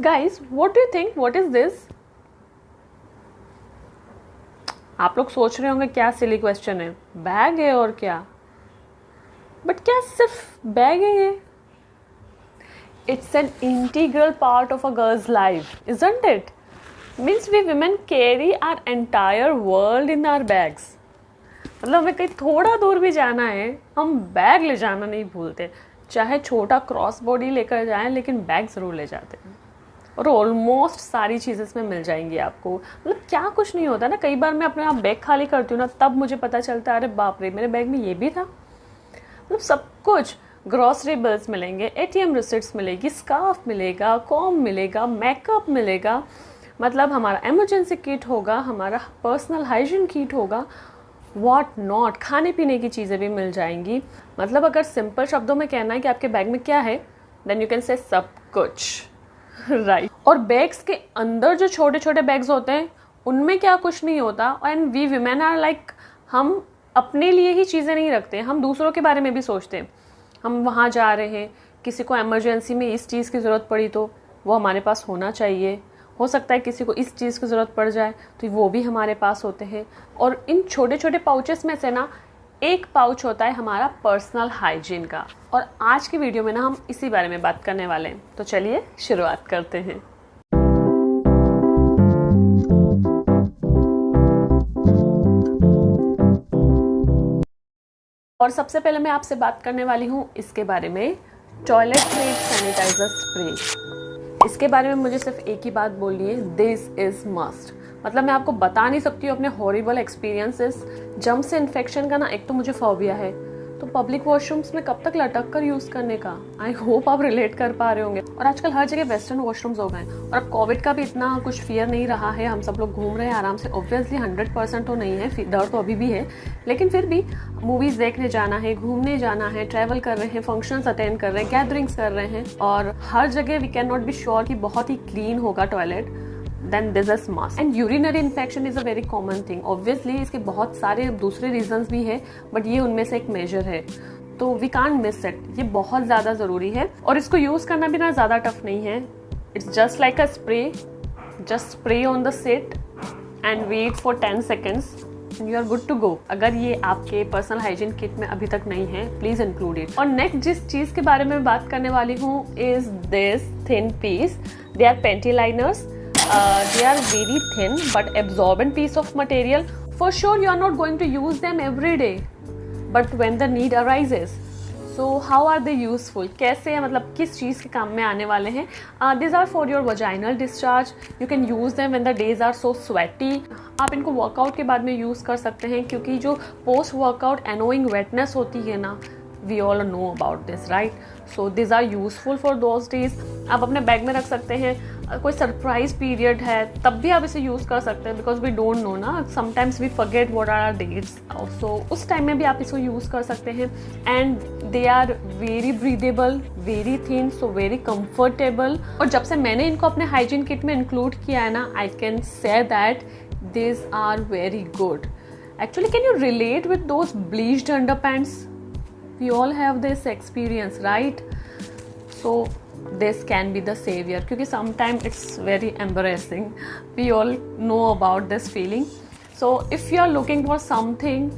Guys, what do you think, what is this? आप लोग सोच रहे होंगे क्या सिली क्वेश्चन है, बैग है और क्या? बट क्या सिर्फ बैग है ये? It's an integral part of a girl's life, isn't it? Means we women carry our entire world in our bags. मतलब हमें कहीं थोड़ा दूर भी जाना है, हम बैग ले जाना नहीं भूलते. चाहे छोटा क्रॉस बॉडी लेकर जाएं, लेकिन बैग ज़रूर ले जाते हैं. और ऑलमोस्ट सारी चीज़ें इसमें मिल जाएंगी आपको. मतलब क्या कुछ नहीं होता ना. कई बार मैं अपने आप बैग खाली करती हूँ ना, तब मुझे पता चलता है अरे बाप रे, मेरे बैग में ये भी था. मतलब सब कुछ. ग्रॉसरी बिल्स मिलेंगे, एटीएम रिसिट्स मिलेगी, स्कार्फ मिलेगा, कॉम मिलेगा, मेकअप मिलेगा. मतलब हमारा इमरजेंसी किट होगा, हमारा पर्सनल हाइजीन किट होगा, व्हाट नॉट. खाने पीने की चीज़ें भी मिल जाएंगी. मतलब अगर सिंपल शब्दों में कहना है कि आपके बैग में क्या है, देन यू कैन से सब कुछ. राइट. और बैग्स के अंदर जो छोटे छोटे बैग्स होते हैं, उनमें क्या कुछ नहीं होता. And we women are like, हम अपने लिए ही चीज़ें नहीं रखते, हम दूसरों के बारे में भी सोचते हैं. हम वहाँ जा रहे हैं, किसी को इमरजेंसी में इस चीज़ की ज़रूरत पड़ी तो वो हमारे पास होना चाहिए. हो सकता है किसी को इस चीज़ की ज़रूरत पड़ जाए तो वो भी हमारे पास होते हैं. और इन छोटे छोटे पाउचेस में से ना एक पाउच होता है हमारा पर्सनल हाइजीन का. और आज की वीडियो में ना हम इसी बारे में बात करने वाले हैं. तो चलिए शुरुआत करते हैं. और सबसे पहले मैं आपसे बात करने वाली हूँ इसके बारे में, टॉयलेट ग्रेड सैनिटाइजर स्प्रे. इसके बारे में मुझे सिर्फ एक ही बात बोलनी है, दिस इज मस्ट. मतलब मैं आपको बता नहीं सकती हूँ अपने हॉरिबल एक्सपीरियंसेस. जर्म से इन्फेक्शन का ना एक तो मुझे फोबिया है, तो पब्लिक वॉशरूम्स में कब तक लटक कर यूज़ करने का. आई होप आप रिलेट कर पा रहे होंगे. और आजकल हर जगह वेस्टर्न वॉशरूम्स हो गए हैं. और अब कोविड का भी इतना कुछ फियर नहीं रहा है, हम सब लोग घूम रहे हैं आराम से. ऑब्वियसली 100% तो नहीं है, डर तो अभी भी है, लेकिन फिर भी मूवीज़ देखने जाना है, घूमने जाना है, ट्रैवल कर रहे हैं, फंक्शंस अटेंड कर रहे हैं, गैदरिंग्स कर रहे हैं, और हर जगह we can not be sure कि बहुत ही क्लीन होगा toilet. then this is must. And urinary infection is a very common thing. Obviously इसके बहुत सारे दूसरे reasons भी है, but ये उनमें से एक measure है, तो we can't miss it. ये बहुत ज़्यादा ज़रूरी है. और इसको यूज़ करना भी ना ज़्यादा टफ नहीं है. It's just like a spray. Just spray on the seat and wait for 10 seconds. And you are good to go. अगर ये आपके पर्सनल हाइजीन किट में अभी तक नहीं है, प्लीज इंक्लूड इट. और नेक्स्ट जिस चीज़ के बारे में बात करने वाली हूँ is this thin piece. They are panty liners. They are very thin but absorbent piece of material. For sure you are not going to use them every day, but when the need arises, so how are they useful? कैसे, मतलब किस चीज़ के काम में आने वाले हैं? These are for your vaginal discharge. You can use them when the days are so sweaty. आप इनको वर्कआउट के बाद में यूज़ कर सकते हैं, क्योंकि जो पोस्ट वर्कआउट एनोइंग वेटनेस होती है ना, we all know about this, right? So these are useful for those days. आप अपने बैग में रख सकते हैं. कोई सरप्राइज पीरियड है तब भी आप इसे यूज़ कर सकते हैं, बिकॉज वी डोंट नो ना, sometimes we forget what are our dates. So उस टाइम में भी आप इसको यूज़ कर सकते हैं. And they are very breathable, very thin, so very comfortable. और जब से मैंने इनको अपने हाइजीन किट में इंक्लूड किया है ना, I can say that this are very good. Actually can you relate with those bleached underpants? We all have this experience, right? So this can be the savior, क्योंकि sometimes it's very embarrassing. We all know about this feeling. So if you are looking for something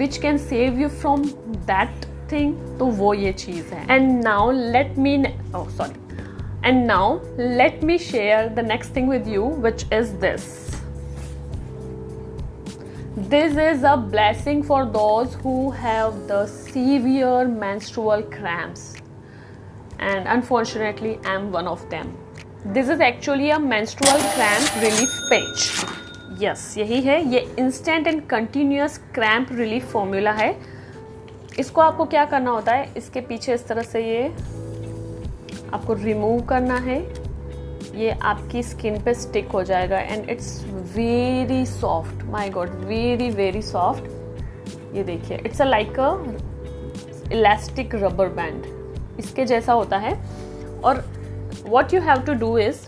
which can save you from that thing, तो वो ये चीज़ है. And now let me share the next thing with you, which is this. This is a blessing for those who have the severe menstrual cramps, and unfortunately I am one of them. This is actually a menstrual cramp relief patch. Yes, यही है. ये instant and continuous cramp relief formula है. इसको आपको क्या करना होता है, इसके पीछे इस तरह से ये आपको रिमूव करना है. ये आपकी स्किन पे स्टिक हो जाएगा and it's very soft. My god, very very soft. ये देखिए, it's like a elastic rubber band, इसके जैसा होता है. और what you have to do is,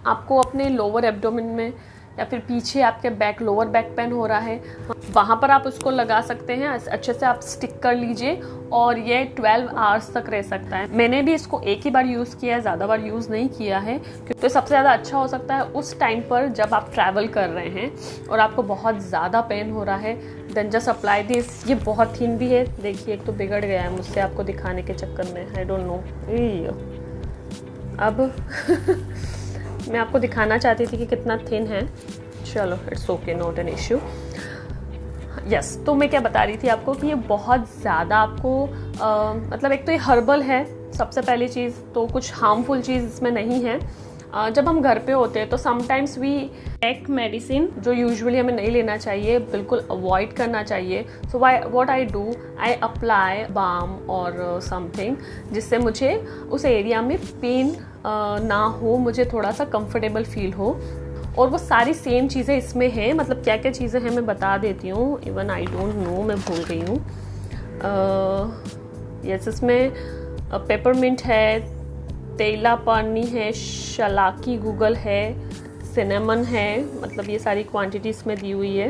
आपको अपने लोअर एब्डोमेन में या फिर पीछे आपके बैक लोअर बैक पेन हो रहा है, वहाँ पर आप उसको लगा सकते हैं। अच्छे से आप स्टिक कर लीजिए और ये 12 आवर्स तक रह सकता है। मैंने भी इसको एक ही बार यूज़ किया है, ज़्यादा बार यूज़ नहीं किया है, तो सबसे ज़्यादा अच्छा हो सकता है उस टाइम पर जब आप ट्रैवल कर रहे हैं और आपको बहुत ज़्यादा पेन हो रहा है। Then just apply this. ये बहुत थिन भी है, देखिए एक तो बिगड़ गया है मुझसे आपको दिखाने के चक्कर में, आई डोंट नो। अब मैं आपको दिखाना चाहती थी कि कितना थिन है। चलो it's okay, not an issue. Yes, तो मैं क्या बता रही थी आपको कि ये बहुत ज़्यादा आपको मतलब एक तो ये हर्बल है सबसे पहली चीज़, तो कुछ हार्मफुल चीज़ इसमें नहीं है। जब हम घर पे होते हैं तो समटाइम्स वी टेक मेडिसिन जो यूजुअली हमें नहीं लेना चाहिए, बिल्कुल अवॉइड करना चाहिए। So what I do, I apply balm और समथिंग जिससे मुझे उस एरिया में पेन ना हो, मुझे थोड़ा सा कंफर्टेबल फील हो। और वो सारी सेम चीज़ें इसमें हैं, मतलब क्या क्या चीज़ें हैं मैं बता देती हूँ। इवन आई डोंट नो, मैं भूल गई हूँ। यस, इसमें पेपरमिंट है, तेला पानी है, शलाकी गूगल है, सिनेमन है, मतलब ये सारी क्वांटिटी इसमें दी हुई है।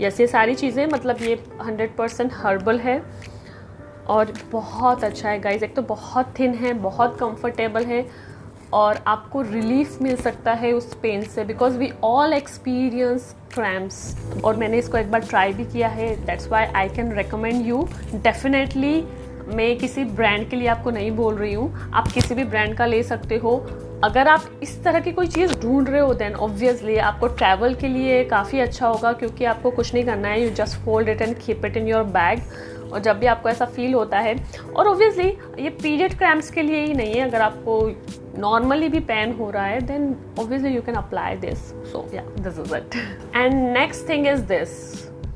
यस, ये सारी चीज़ें मतलब ये 100% हर्बल है और बहुत अच्छा है गाइज। एक तो बहुत थिन है, बहुत कंफर्टेबल है और आपको रिलीफ मिल सकता है उस पेन से, because we all experience cramps. और मैंने इसको एक बार ट्राई भी किया है, that's why I can recommend you definitely. मैं किसी ब्रांड के लिए आपको नहीं बोल रही हूँ, आप किसी भी ब्रांड का ले सकते हो। अगर आप इस तरह की कोई चीज़ ढूंढ रहे हो देन ऑब्वियसली आपको ट्रैवल के लिए काफ़ी अच्छा होगा, क्योंकि आपको कुछ नहीं करना है, you just fold it and keep it in your bag. और जब भी आपको ऐसा फील होता है, और ऑब्वियसली ये पीरियड क्रैम्प्स के लिए ही नहीं है, अगर आपको नॉर्मली भी पेन हो रहा है then obviously you can apply this. So yeah, this is it. And next thing is this,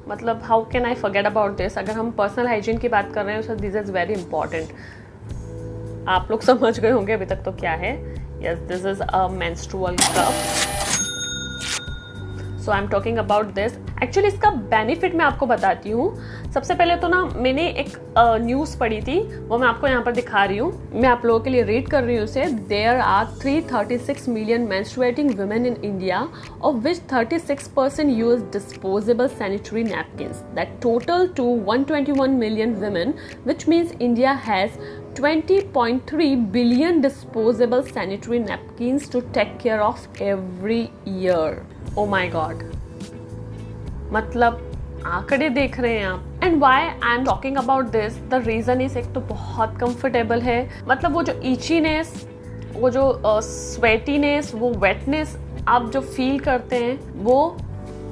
मतलब how can I forget about this. अगर हम पर्सनल हाइजीन की बात कर रहे हैं तो दिस इज वेरी इंपॉर्टेंट। आप लोग समझ गए होंगे अभी तक तो क्या है। Yes, this is a menstrual cup. So I am talking about this. Actually इसका बेनिफिट मैं आपको बताती हूँ। सबसे पहले तो ना मैंने एक न्यूज़ पढ़ी थी, वो मैं आपको यहाँ पर दिखा रही हूँ, मैं आप लोगों के लिए रीड कर रही हूँ उसे। There are 336 million menstruating women in India, of which 36% use disposable sanitary napkins. That total to 121 million women, which means India has 20.3 billion disposable sanitary napkins to take care of every year. Oh my God. मतलब आंकड़े देख रहे हैं आप। And why I am talking about this, the reason is, एक तो बहुत comfortable है, मतलब वो जो ईचीनेस, वो जो स्वेटीनेस, वो वेटनेस आप जो फील करते हैं वो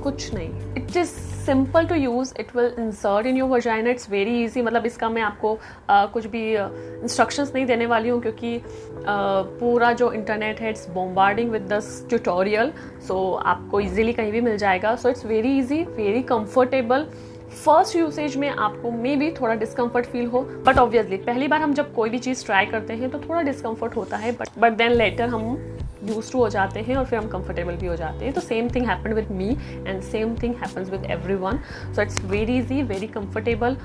कुछ नहीं। It is simple to use, it will insert in your vagina, it's very easy. मतलब इसका मैं आपको कुछ भी इंस्ट्रक्शंस नहीं देने वाली हूँ, क्योंकि पूरा जो इंटरनेट है it's bombarding with this tutorial, so आपको इजीली कहीं भी मिल जाएगा। So it's very easy, very comfortable. First usage में आपको मे बी थोड़ा डिस्कम्फर्ट फील हो, बट ऑब्वियसली पहली बार हम जब कोई भी चीज़ ट्राई करते हैं तो थोड़ा डिस्कम्फर्ट होता है, बट देन लेटर हम यूज टू हो जाते हैं और फिर हम कंफर्टेबल भी हो जाते हैं। तो same thing happen with me and same thing happens with everyone. So it's very easy, very comfortable.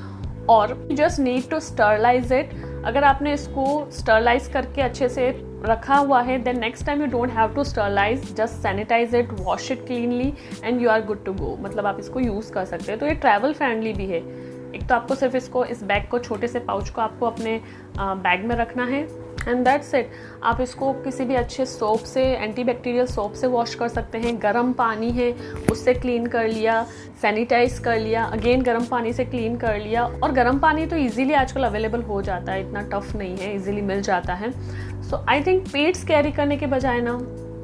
और just need to sterilize it. अगर आपने इसको स्टरलाइज करके अच्छे से रखा हुआ है then next time you don't have to sterilise, just sanitise it, wash it cleanly and you are good to go. मतलब आप इसको यूज़ कर सकते हैं। तो ये ट्रैवल फ्रेंडली भी है। एक तो आपको सिर्फ इसको, इस बैग को, छोटे से पाउच को आपको अपने बैग में रखना है एंड दैट्स इट। आप इसको किसी भी अच्छे सोप से, एंटीबैक्टीरियल सोप से वॉश कर सकते हैं। गर्म पानी है उससे क्लीन कर लिया, सैनिटाइज कर लिया, अगेन गर्म पानी से क्लीन कर लिया। और गर्म पानी तो इजीली आजकल अवेलेबल हो जाता है, इतना टफ नहीं है, इजीली मिल जाता है। सो आई थिंक पेड्स कैरी करने के बजाय ना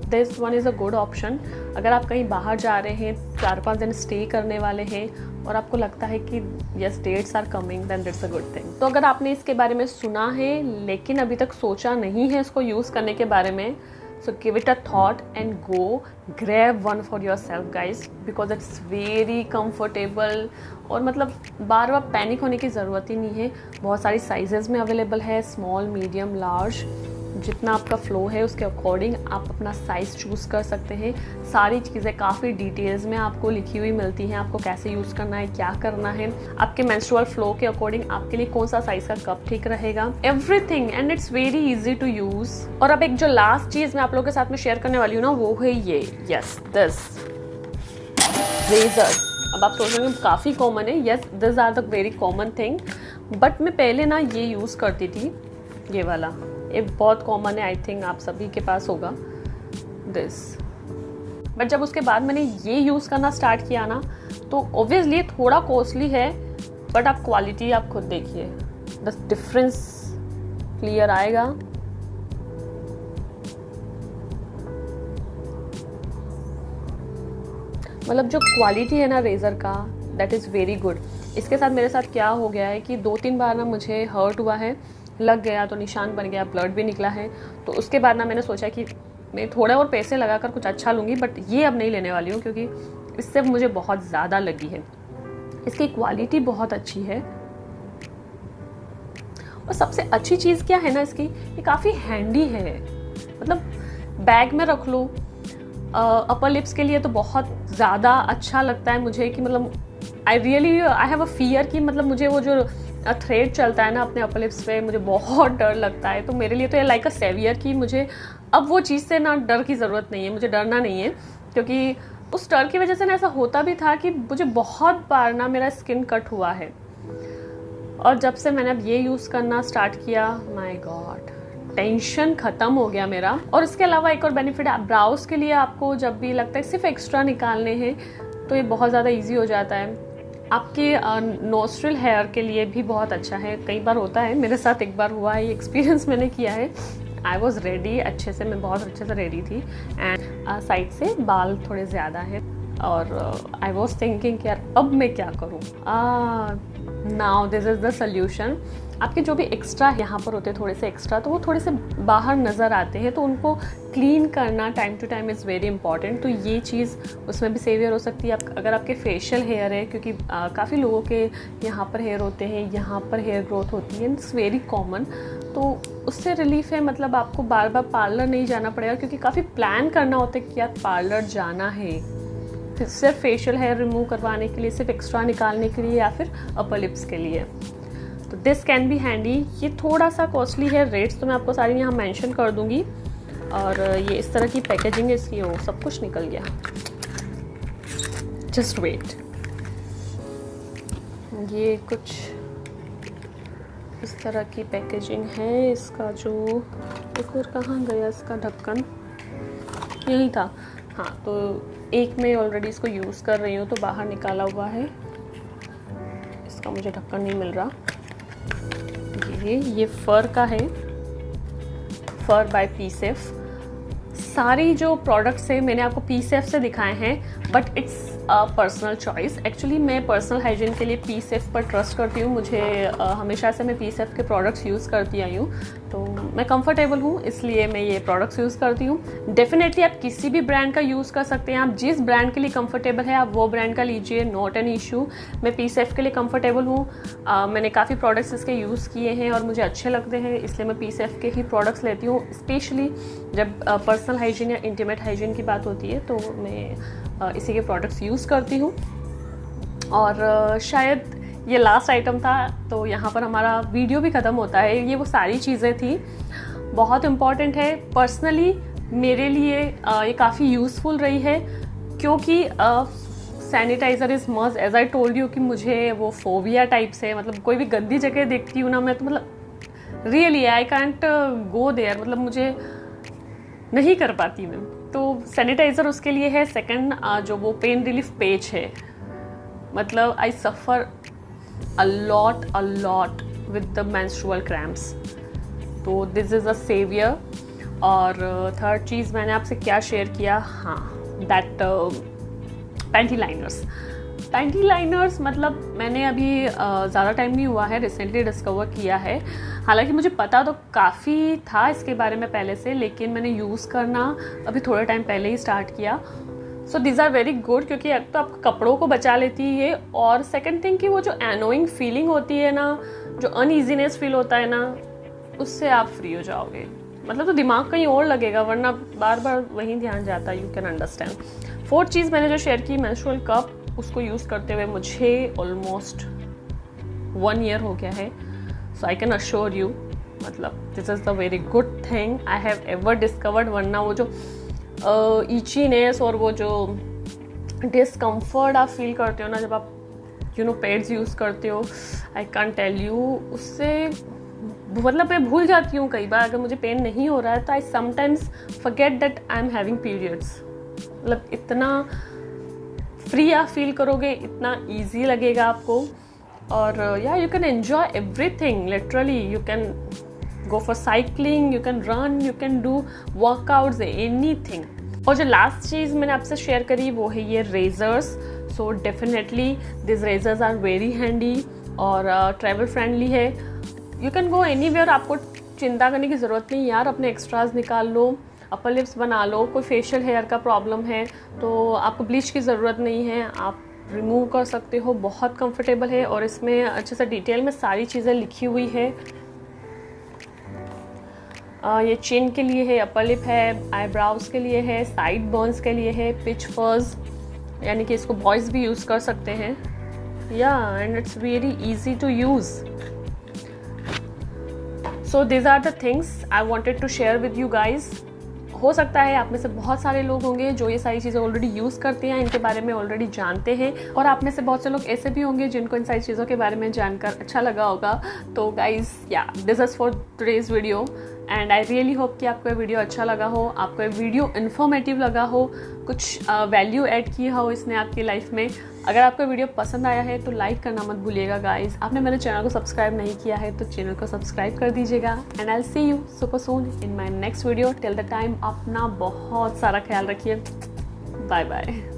this one is a good option. अगर आप कहीं बाहर जा रहे हैं, 4-5 दिन स्टे करने वाले हैं और आपको लगता है कि yes dates are coming, then that's a good thing. तो अगर आपने इसके बारे में सुना है लेकिन अभी तक सोचा नहीं है इसको यूज़ करने के बारे में, so give it a thought and go grab one for your self guys, because it's very comfortable. और मतलब बार बार पैनिक होने की ज़रूरत ही नहीं है। बहुत सारी साइजेज़ में अवेलेबल है, स्मॉल, मीडियम, लार्ज। जितना आपका फ्लो है उसके अकॉर्डिंग आप अपना साइज़ चूज़ कर सकते हैं। सारी चीज़ें काफ़ी डिटेल्स में आपको लिखी हुई मिलती हैं, आपको कैसे यूज़ करना है, क्या करना है, आपके मेंस्ट्रुअल फ्लो के अकॉर्डिंग आपके लिए कौन सा साइज़ का कप ठीक रहेगा, everything, and it's very easy to use. और अब एक जो लास्ट चीज़ मैं आप लोगों के साथ में शेयर करने वाली हूँ ना, वो है ये, यस, दिस रेजर। अब आप सोच रहे हैं काफ़ी कॉमन है, yes this are the very common thing, but मैं पहले ना ये यूज़ करती थी, ये वाला, ये बहुत कॉमन है, आई थिंक आप सभी के पास होगा दिस। बट जब उसके बाद मैंने ये यूज़ करना स्टार्ट किया ना, तो ऑब्वियसली थोड़ा कॉस्टली है, बट आप क्वालिटी आप खुद देखिए, द डिफरेंस क्लियर आएगा। मतलब जो क्वालिटी है ना रेज़र का, दैट इज़ वेरी गुड। इसके साथ मेरे साथ क्या हो गया है कि 2-3 बार ना मुझे हर्ट हुआ है, लग गया तो निशान बन गया, ब्लड भी निकला है। तो उसके बाद ना मैंने सोचा कि मैं थोड़े और पैसे लगाकर कुछ अच्छा लूँगी, बट ये अब नहीं लेने वाली हूँ क्योंकि इससे मुझे बहुत ज़्यादा लगी है। इसकी क्वालिटी बहुत अच्छी है, और सबसे अच्छी चीज़ क्या है ना इसकी, ये काफ़ी हैंडी है, मतलब बैग में रख लो। अपर लिप्स के लिए तो बहुत ज़्यादा अच्छा लगता है मुझे कि मतलब आई हैव अ फियर कि मतलब मुझे वो जो थ्रेड चलता है ना अपने अपर लिप्स पे, मुझे बहुत डर लगता है। तो मेरे लिए तो ये लाइक अ सेवियर कि मुझे अब वो चीज़ से ना डर की ज़रूरत नहीं है, मुझे डरना नहीं है, क्योंकि उस डर की वजह से ना ऐसा होता भी था कि मुझे बहुत बार ना मेरा स्किन कट हुआ है। और जब से मैंने अब ये यूज़ करना स्टार्ट किया, माय गॉड, टेंशन ख़त्म हो गया मेरा। और इसके अलावा एक और बेनिफिट है, ब्राउज के लिए आपको जब भी लगता है सिर्फ एक्स्ट्रा निकालने हैं तो ये बहुत ज़्यादा इजी हो जाता है। आपके नोस्ट्रिल हेयर के लिए भी बहुत अच्छा है। कई बार होता है, मेरे साथ एक बार हुआ है, ये एक्सपीरियंस मैंने किया है। आई वॉज रेडी अच्छे से, मैं बहुत अच्छे से रेडी थी, एंड साइड से बाल थोड़े ज़्यादा हैं, और आई वॉज थिंकिंग कि यार अब मैं क्या करूँ। Now this is the solution. आपके जो भी एक्स्ट्रा यहाँ पर होते हैं थोड़े से एक्स्ट्रा, तो वो थोड़े से बाहर नज़र आते हैं, तो उनको क्लीन करना time to time is very important. तो ये चीज़ उसमें भी सेवियर हो सकती है। अगर आपके फेशियल हेयर है, क्योंकि काफ़ी लोगों के यहाँ पर हेयर होते हैं, यहाँ पर हेयर ग्रोथ होती है, इट्स वेरी कॉमन, तो उससे रिलीफ है। मतलब आपको बार बार पार्लर नहीं जाना पड़ेगा, क्योंकि काफ़ी प्लान करना होता है कि यार पार्लर जाना है सिर्फ फेशियल हेयर रिमूव करवाने के लिए, सिर्फ एक्स्ट्रा निकालने के लिए, या फिर अपर लिप्स के लिए। तो दिस कैन बी हैंडी। ये थोड़ा सा कॉस्टली है, रेट्स तो मैं आपको सारी यहाँ मेंशन कर दूँगी। और ये इस तरह की पैकेजिंग है इसकी, वो सब कुछ निकल गया, जस्ट वेट। ये कुछ इस तरह की पैकेजिंग है इसका। जो एक और कहाँ गया इसका ढक्कन, यही था, हाँ। तो एक मैं ऑलरेडी इसको यूज़ कर रही हूँ, तो बाहर निकाला हुआ है, इसका मुझे ढक्कन नहीं मिल रहा। ये फर का है, फर बाय पीसेफ। सारी जो प्रोडक्ट्स है मैंने आपको पीसेफ से दिखाए हैं, but it's personal choice. Actually मैं पर्सनल हाइजीन के लिए पीसेफ पर ट्रस्ट करती हूँ। मुझे हमेशा से मैं पीसेफ के प्रोडक्ट्स यूज़ करती आई हूँ, तो मैं कंफर्टेबल हूँ, इसलिए मैं ये प्रोडक्ट्स यूज़ करती हूँ। डेफिनेटली आप किसी भी ब्रांड का यूज़ कर सकते हैं, आप जिस ब्रांड के लिए कंफर्टेबल है आप वो ब्रांड का लीजिए, नॉट एन इशू। मैं पीसेफ के लिए कंफर्टेबल हूँ। मैंने काफ़ी प्रोडक्ट्स इसके यूज़ किए हैं और मुझे अच्छे लगते हैं, इसलिए मैं पीसेफ के ही प्रोडक्ट्स लेती हूँ। स्पेशली जब पर्सनल हाइजीन या इंटीमेट हाइजीन की बात होती है, तो मैं इसी के प्रोडक्ट्स यूज़ करती हूँ। और शायद ये लास्ट आइटम था, तो यहाँ पर हमारा वीडियो भी ख़त्म होता है। ये वो सारी चीज़ें थी, बहुत इम्पॉर्टेंट है। पर्सनली मेरे लिए ये काफ़ी यूज़फुल रही है, क्योंकि sanitiser is must, as I told you कि मुझे वो फोबिया टाइप से, मतलब कोई भी गंदी जगह देखती हूँ ना मैं, तो मतलब really I can't go there, मतलब मुझे नहीं कर पाती मैं। तो सैनिटाइज़र उसके लिए है। सेकंड जो वो पेन रिलीफ पेज है, मतलब I suffer a lot with the menstrual cramps, तो दिस इज़ अ सेवियर। और थर्ड चीज़ मैंने आपसे क्या शेयर किया, हाँ, दैट पैंटी लाइनर्स। मतलब मैंने अभी ज़्यादा टाइम नहीं हुआ है, रिसेंटली डिस्कवर किया है। हालांकि मुझे पता तो काफ़ी था इसके बारे में पहले से, लेकिन मैंने यूज़ करना अभी थोड़े टाइम पहले ही स्टार्ट किया। So these are very good, क्योंकि एक तो आपको कपड़ों को बचा लेती है ये, और सेकंड थिंग कि वो जो एनोइंग फीलिंग होती है ना, जो अनईजीनेस फील होता है ना, उससे आप फ्री हो जाओगे। मतलब तो दिमाग कहीं और लगेगा, वरना बार बार वहीं ध्यान जाता है। You can understand. फोर्थ चीज़ मैंने जो शेयर की, मेंस्ट्रुअल कप, उसको यूज़ करते हुए मुझे ऑलमोस्ट 1 ईयर हो गया है। सो आई कैन अश्योर यू, मतलब this is the very good thing I have ever discovered. वरना वो जो ईचीनेस और वो जो डिस्कम्फर्ट आप फील करते हो ना जब आप पैड्स यूज़ करते हो, आई कैन टेल यू, उससे मतलब मैं भूल जाती हूँ कई बार अगर मुझे पेन नहीं हो रहा है तो I sometimes forget that I am having periods. मतलब इतना फ्री आप फील करोगे, इतना ईजी लगेगा आपको। और या you can enjoy everything literally. You can go for cycling, you can run, you can do workouts, anything. और जो लास्ट चीज़ मैंने आपसे शेयर करी वो है ये razors. So definitely this razors are very handy और ट्रैवल फ्रेंडली है। यू कैन गो एनीवेयर, आपको चिंता करने की ज़रूरत नहीं यार। अपने एक्स्ट्राज निकाल लो, अपर लिप्स बना लो, कोई फेशियल हेयर का प्रॉब्लम है तो आपको ब्लीच की ज़रूरत नहीं है, आप रिमूव कर सकते हो। बहुत कंफर्टेबल है और इसमें अच्छे से डिटेल में सारी चीज़ें लिखी हुई है। ये चिन के लिए है, अपर लिप है, आईब्राउज के लिए है, साइड बर्न्स के लिए है, पिच फर्स, यानी कि इसको बॉयज़ भी यूज़ कर सकते हैं। या and it's very easy to use. So this are the things I wanted to share with you guys. हो सकता है आप में से बहुत सारे लोग होंगे जो ये सारी चीज़ें ऑलरेडी यूज़ करते हैं, इनके बारे में ऑलरेडी जानते हैं, और आप में से बहुत से लोग ऐसे भी होंगे जिनको इन सारी चीज़ों के बारे में जानकर अच्छा लगा होगा। तो गाइज या this is for today's video and I really hope कि आपको ये वीडियो अच्छा लगा हो, आपको ये वीडियो इन्फॉर्मेटिव लगा हो, कुछ वैल्यू ऐड किया हो इसने आपकी लाइफ में। अगर आपको वीडियो पसंद आया है तो लाइक करना मत भूलिएगा गाइज। आपने मेरे चैनल को सब्सक्राइब नहीं किया है तो चैनल को सब्सक्राइब कर दीजिएगा। And I will see you super soon in my next video. Till the time अपना बहुत सारा ख्याल रखिए। Bye bye.